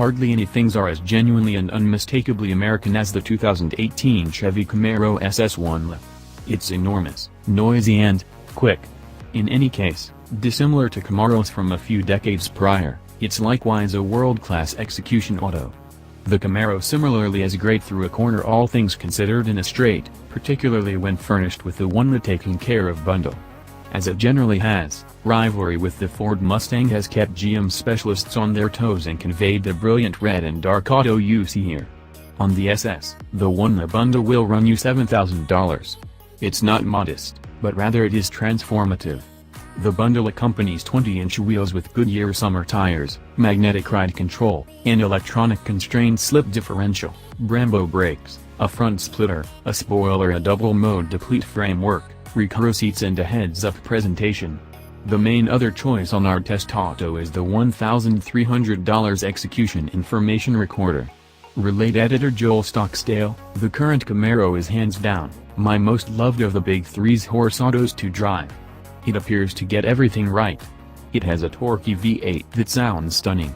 hardly any things are as genuinely and unmistakably American as the 2018 Chevy Camaro SS. It's enormous, noisy and quick. In any case, dissimilar to Camaros from a few decades prior, it's likewise a world-class execution auto. The Camaro similarly is great through a corner, all things considered, in a straight, particularly when furnished with the one taking care of bundle. As it generally has, rivalry with the Ford Mustang has kept GM specialists on their toes and conveyed the brilliant red and dark auto you see here. On the SS, the bundle will run you $7,000. It's not modest, but rather it is transformative. The bundle accompanies 20-inch wheels with Goodyear summer tires, magnetic ride control, an electronic constrained slip differential, Brembo brakes, a front splitter, a spoiler, a double-mode deplete framework, Recaro seats and a heads-up presentation. The main other choice on our test auto is the $1,300 execution information recorder. Relate editor Joel Stockstale, the current Camaro is hands down my most loved of the big three's horse autos to drive. It appears to get everything right. It has a torquey V8 that sounds stunning.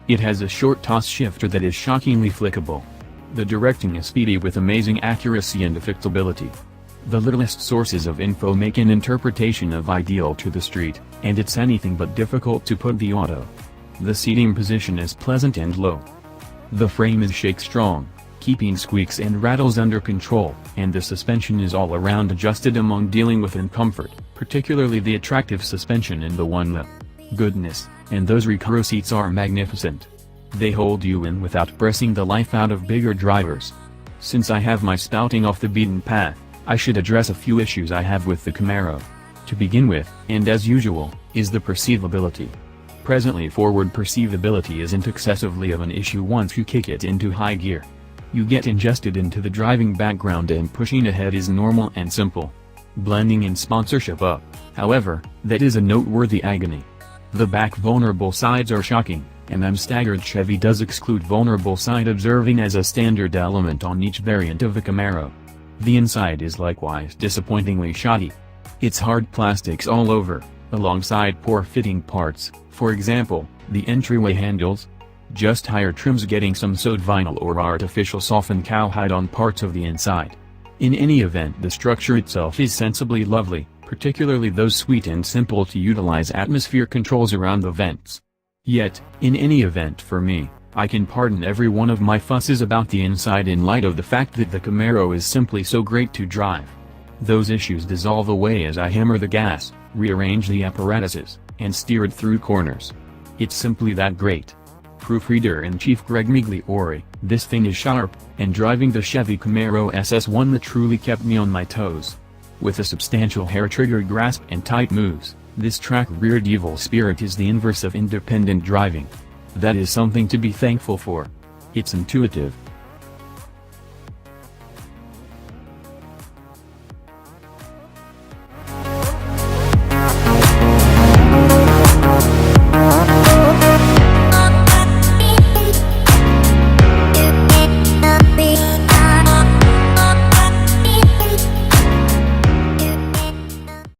It has a short toss shifter that is shockingly flickable. The directing is speedy with amazing accuracy and fixability. The littlest sources of info make an interpretation of ideal to the street, and it's anything but difficult to put the auto. The seating position is pleasant and low. The frame is shake strong, keeping squeaks and rattles under control, and the suspension is all around adjusted among dealing with in comfort, particularly the attractive suspension in the Goodness, and those Recaro seats are magnificent. They hold you in without pressing the life out of bigger drivers. Since I have my spouting off the beaten path, I should address a few issues I have with the Camaro. To begin with, and as usual, is the perceivability. Presently forward perceivability isn't excessively of an issue once you kick it into high gear. You get ingested into the driving background and pushing ahead is normal and simple. Blending in sponsorship up, however, that is a noteworthy agony. The back vulnerable sides are shocking, and I'm staggered Chevy does exclude vulnerable side observing as a standard element on each variant of the Camaro. The inside is likewise disappointingly shoddy. It's hard plastics all over, alongside poor fitting parts, for example, the entryway handles. Just higher trims getting some sewed vinyl or artificial softened cowhide on parts of the inside. In any event, the structure itself is sensibly lovely, particularly those sweet and simple to utilize atmosphere controls around the vents. Yet, in any event for me, I can pardon every one of my fusses about the inside in light of the fact that the Camaro is simply so great to drive. Those issues dissolve away as I hammer the gas, rearrange the apparatuses, and steer it through corners. It's simply that great. Proofreader-in-Chief Greg Migliore, this thing is sharp, and driving the Chevy Camaro SS that truly kept me on my toes. With a substantial hair-trigger grasp and tight moves, this track-reared evil spirit is the inverse of independent driving. That is something to be thankful for. It's intuitive,